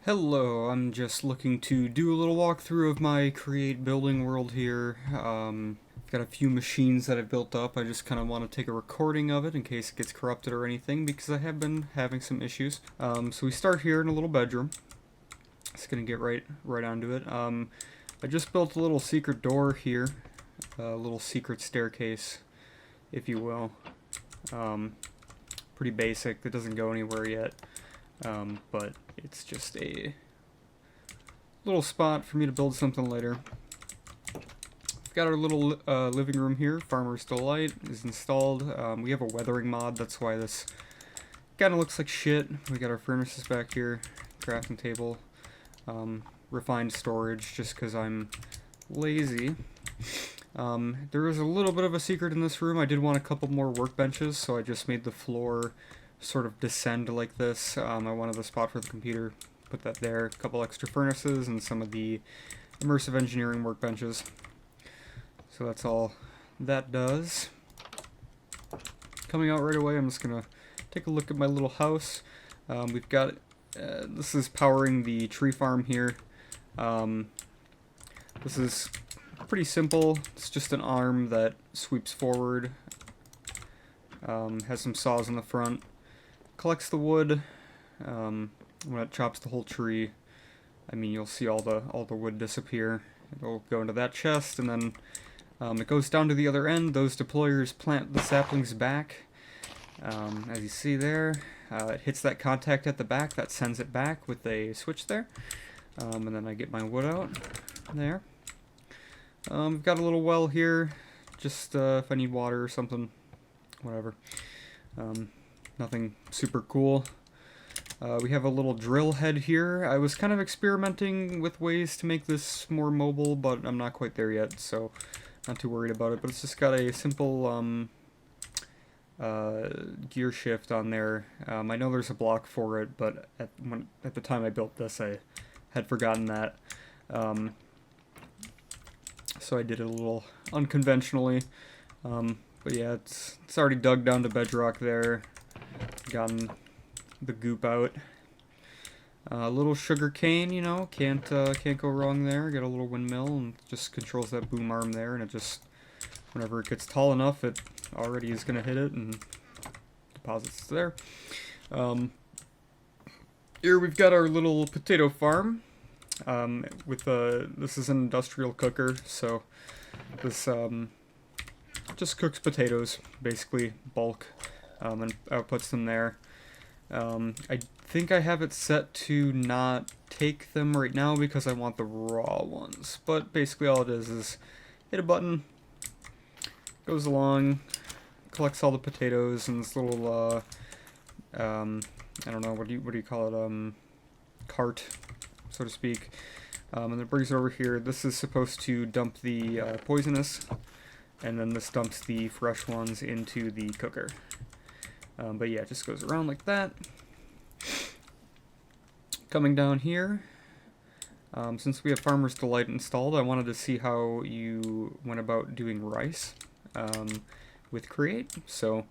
Hello, I'm just looking to do a little walkthrough of my Create building world here. I've got a few machines that I've built up. I just kind of want to take a recording of it in case it gets corrupted or anything because I have been having some issues. So we start here in a little bedroom. Just gonna get right onto it. I just built a little secret door here, a little secret staircase, if you will. Pretty basic. It doesn't go anywhere yet. But it's just a little spot for me to build something later. We've got our little living room here. Farmer's Delight is installed. We have a weathering mod, that's why this kind of looks like shit. We got our furnaces back here, crafting table, refined storage just because I'm lazy. There is a little bit of a secret in this room. I did want a couple more workbenches, so I just made the floor sort of descend like this. I wanted the spot for the computer, put that there, a couple extra furnaces and some of the immersive engineering workbenches. So that's all that does. Coming out right away, I'm just gonna take a look at my little house. We've got, this is powering the tree farm here. This is pretty simple. It's just an arm that sweeps forward, has some saws in the front, collects the wood. When it chops the whole tree, I mean, you'll see all the wood disappear. It'll go into that chest, and then it goes down to the other end. Those deployers plant the saplings back. As you see there, it hits that contact at the back, that sends it back with a switch there. And then I get my wood out there. We've got a little well here, just if I need water or something, whatever. Nothing super cool. We have a little drill head here. I was kind of experimenting with ways to make this more mobile, but I'm not quite there yet, so not too worried about it. But it's just got a simple gear shift on there. I know there's a block for it, but at the time I built this, I had forgotten that. So I did it a little unconventionally. But yeah, it's already dug down to bedrock there. Gotten the goop out. A little sugar cane, you know, can't go wrong there. Got a little windmill and just controls that boom arm there, and it just, whenever it gets tall enough, it already is gonna hit it and deposits there. Here we've got our little potato farm. This is an industrial cooker, so this just cooks potatoes, basically bulk, and outputs them there. I think I have it set to not take them right now because I want the raw ones, but basically all it is hit a button, goes along, collects all the potatoes in this little I don't know, what do you call it, cart, so to speak, and it brings it over here. This is supposed to dump the poisonous, and then this dumps the fresh ones into the cooker. But yeah, it just goes around like that. Coming down here, since we have Farmer's Delight installed, I wanted to see how you went about doing rice with Create. So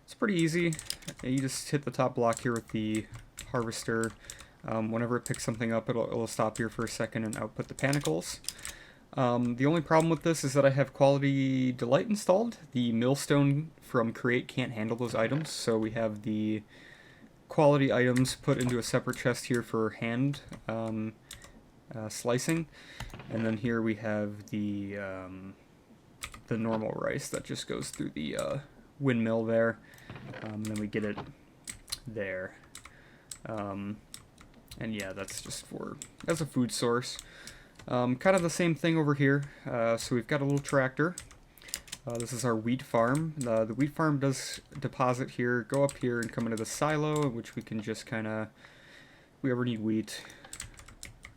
it's pretty easy. You just hit the top block here with the harvester. Whenever it picks something up, it'll stop here for a second and output the panicles. The only problem with this is that I have Quality Delight installed. The millstone from Create can't handle those items, so we have the quality items put into a separate chest here for hand slicing, and then here we have the normal rice that just goes through the windmill there, and then we get it there. And yeah, that's just as a food source. Kind of the same thing over here. So we've got a little tractor. This is our wheat farm. The wheat farm does deposit here, go up here, and come into the silo, which we can just kind of, if we ever need wheat,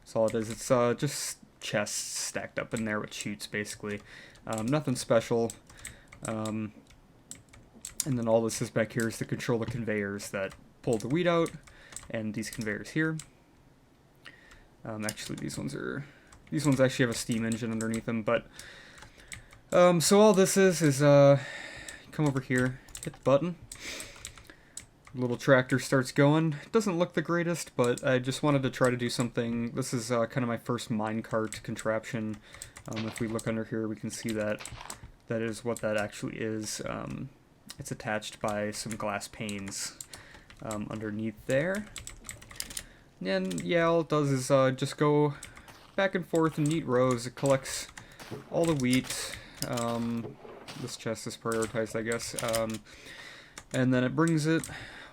that's all it is. It's just chests stacked up in there with chutes, basically. Nothing special. And then all this is back here is to control the conveyors that pull the wheat out, and these conveyors here. Actually, these ones actually have a steam engine underneath them, but so all this is come over here, hit the button, Little tractor starts going. Doesn't look the greatest, but I just wanted to try to do something. This is kind of my first minecart contraption. If we look under here, we can see that that is what that actually is. It's attached by some glass panes underneath there. And yeah, all it does is just go back and forth in neat rows. It collects all the wheat. This chest is prioritized, I guess. And then it brings it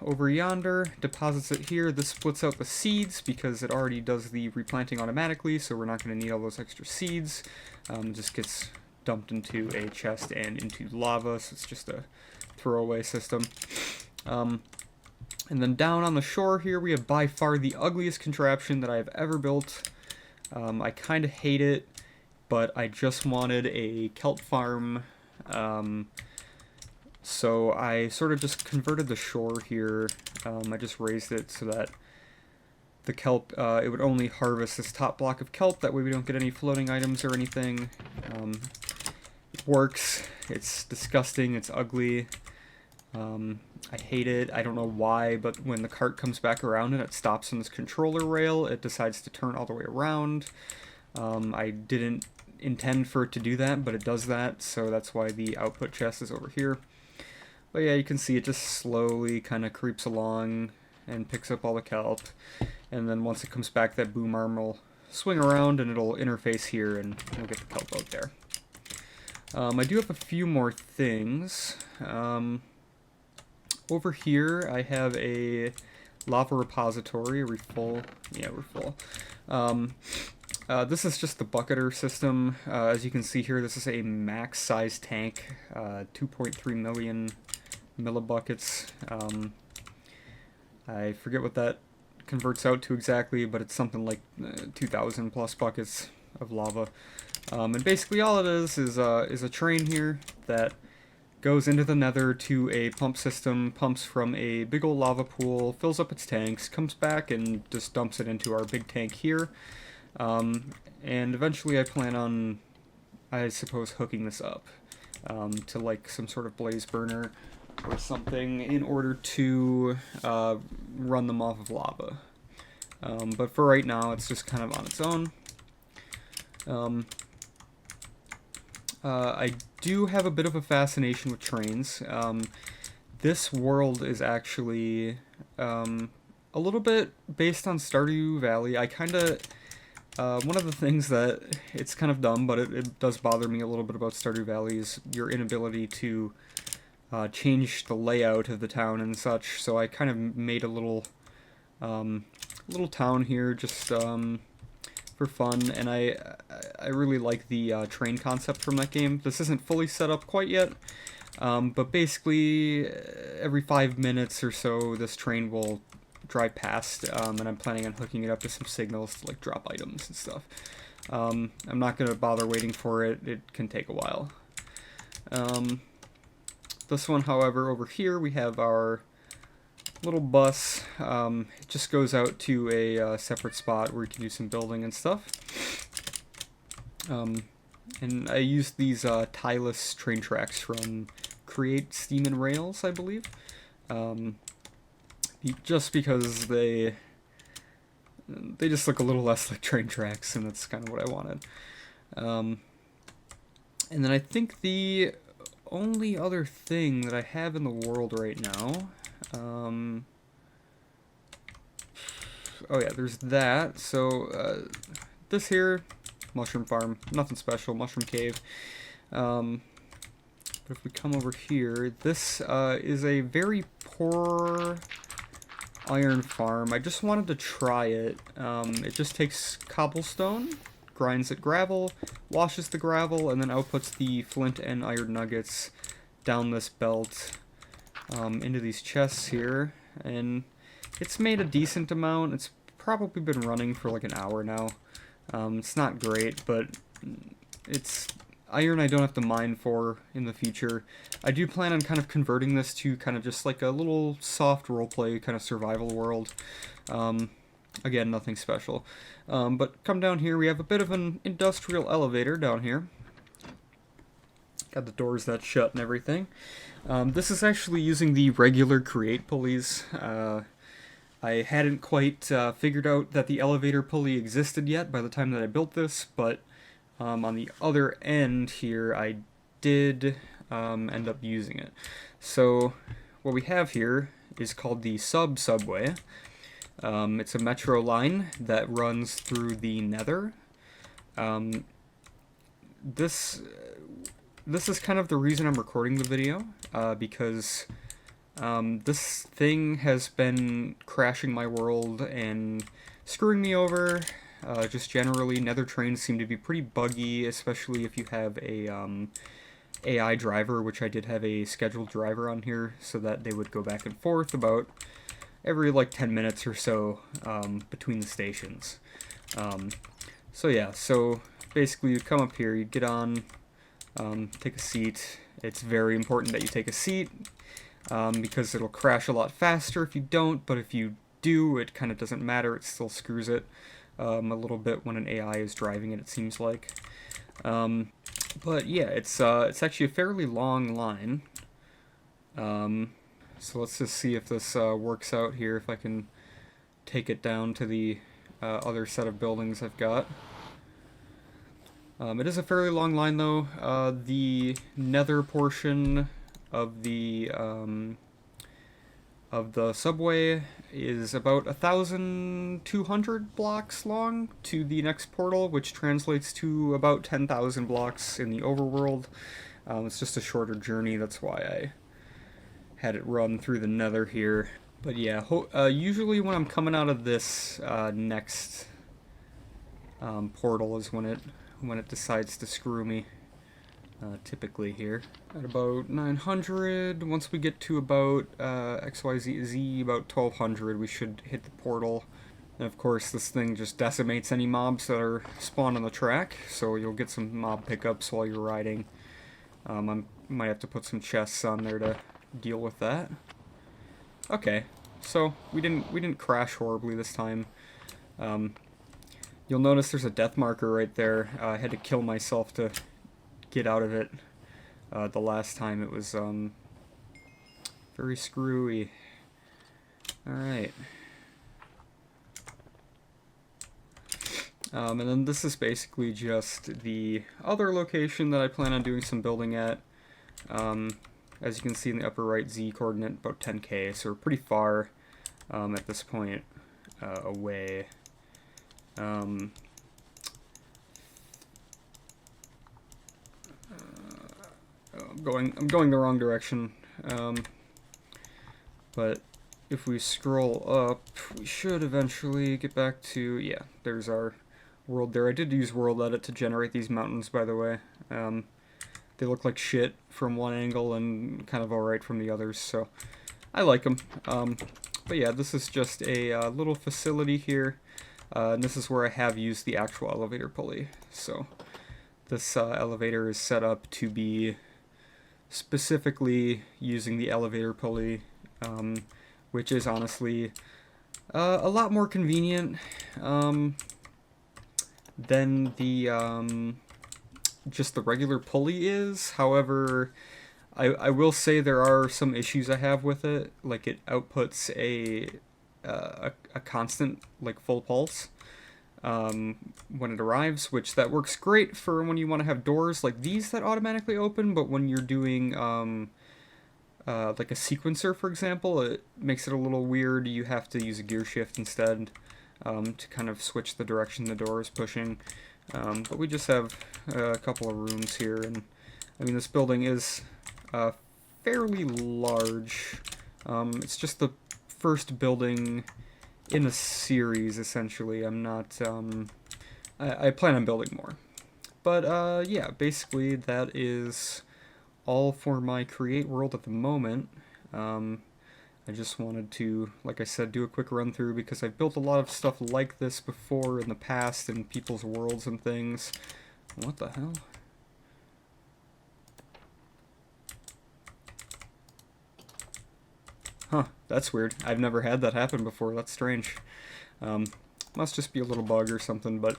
over yonder, deposits it here. This splits out the seeds because it already does the replanting automatically, so we're not going to need all those extra seeds. It just gets dumped into a chest and into lava, so it's just a throwaway system. And then down on the shore here, we have by far the ugliest contraption that I've ever built. I kind of hate it, but I just wanted a kelp farm. So I sort of just converted the shore here. I just raised it so that the kelp, it would only harvest this top block of kelp. That way we don't get any floating items or anything. It works. It's disgusting. It's ugly. I hate it. I don't know why, but when the cart comes back around and it stops on this controller rail, it decides to turn all the way around. I didn't intend for it to do that, but it does that, so that's why the output chest is over here. But yeah, you can see it just slowly kind of creeps along and picks up all the kelp, and then once it comes back, that boom arm will swing around and it'll interface here and we'll get the kelp out there. I do have a few more things. Over here, I have a lava repository. Are we full? Yeah, we're full. This is just the bucketer system. As you can see here, this is a max size tank, 2.3 million millibuckets. I forget what that converts out to exactly, but it's something like 2,000 plus buckets of lava. And basically all it is a train here that goes into the nether to a pump system, pumps from a big old lava pool, fills up its tanks, comes back and just dumps it into our big tank here. And eventually I plan on, I suppose, hooking this up to like some sort of blaze burner or something in order to run them off of lava. But for right now, it's just kind of on its own. I do have a bit of a fascination with trains. This world is actually a little bit based on Stardew Valley. I kind of... one of the things that, it's kind of dumb, but it does bother me a little bit about Stardew Valley is your inability to change the layout of the town and such. So I kind of made a little town here just for fun, and I really like the train concept from that game. This isn't fully set up quite yet, but basically every 5 minutes or so this train will drive past, and I'm planning on hooking it up to some signals to like drop items and stuff. I'm not going to bother waiting for it. It can take a while. This one, however, over here we have our little bus. It just goes out to a separate spot where you can do some building and stuff. And I used these tieless train tracks from Create Steam and Rails, I believe. Just because they just look a little less like train tracks, and that's kind of what I wanted. And then I think the only other thing that I have in the world right now, oh yeah, there's that. So this here, mushroom farm, nothing special, mushroom cave. But if we come over here, this is a very poor iron farm. I just wanted to try it. It just takes cobblestone, grinds it gravel, washes the gravel, and then outputs the flint and iron nuggets down this belt into these chests here. And it's made a decent amount. It's probably been running for like an hour now. It's not great, but it's iron I don't have to mine for in the future. I do plan on kind of converting this to kind of just like a little soft roleplay kind of survival world. Again, nothing special. But come down here, we have a bit of an industrial elevator down here. Got the doors that shut and everything. This is actually using the regular create pulleys. I hadn't quite figured out that the elevator pulley existed yet by the time that I built this, but on the other end here I did end up using it. So what we have here is called the subway. It's a metro line that runs through the Nether. This is kind of the reason I'm recording the video, because this thing has been crashing my world and screwing me over. Just generally, Nether trains seem to be pretty buggy, especially if you have a AI driver, which I did have a scheduled driver on here, so that they would go back and forth about every like 10 minutes or so between the stations. So yeah, so basically you come up here, you get on, take a seat. It's very important that you take a seat, because it'll crash a lot faster if you don't, but if you do, it kind of doesn't matter, it still screws it a little bit when an AI is driving it, it seems like. But yeah, it's actually a fairly long line. So let's just see if this works out here, if I can take it down to the other set of buildings I've got. It is a fairly long line though. The Nether portion of the subway is about 1,200 blocks long to the next portal, which translates to about 10,000 blocks in the overworld. It's just a shorter journey, that's why I had it run through the Nether here. But yeah, usually when I'm coming out of this next portal is when it decides to screw me. Typically here at about 900. Once we get to about XYZ, about 1200, we should hit the portal. And of course, this thing just decimates any mobs that are spawned on the track, so you'll get some mob pickups while you're riding. I might have to put some chests on there to deal with that. Okay, so we didn't crash horribly this time. You'll notice there's a death marker right there. I had to kill myself to get out of it. The last time it was very screwy. Alright. And then this is basically just the other location that I plan on doing some building at. As you can see in the upper right Z coordinate, about 10k, so we're pretty far at this point away. I'm going the wrong direction, but if we scroll up, we should eventually get back to, yeah, there's our world there. I did use world edit to generate these mountains, by the way. They look like shit from one angle and kind of alright from the others, so I like them. But yeah, this is just a little facility here, and this is where I have used the actual elevator pulley. So this elevator is set up to be specifically using the elevator pulley, which is honestly a lot more convenient than the just the regular pulley is. However, I will say there are some issues I have with it, like it outputs a constant, like, full pulse when it arrives, which that works great for when you want to have doors like these that automatically open, but when you're doing like a sequencer, for example, it makes it a little weird. You have to use a gear shift instead to kind of switch the direction the door is pushing. But we just have a couple of rooms here, and I mean, this building is fairly large. It's just the first building in a series, essentially. I'm not, I plan on building more. But, yeah, basically that is all for my create world at the moment. I just wanted to, like I said, do a quick run through because I've built a lot of stuff like this before in the past in people's worlds and things. What the hell? Huh, that's weird. I've never had that happen before. That's strange. Must just be a little bug or something, but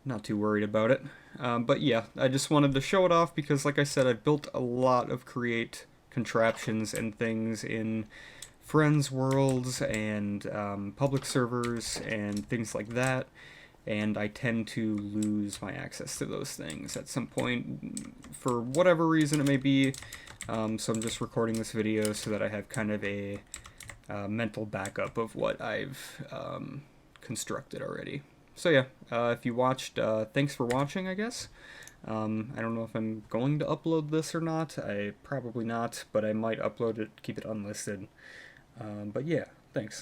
not too worried about it. But yeah, I just wanted to show it off because, like I said, I've built a lot of Create contraptions and things in friends worlds and public servers and things like that, and I tend to lose my access to those things at some point for whatever reason it may be. So I'm just recording this video so that I have kind of a mental backup of what I've constructed already. So yeah, if you watched, thanks for watching, I guess. I don't know if I'm going to upload this or not. Probably not, but I might upload it, keep it unlisted. But yeah, thanks.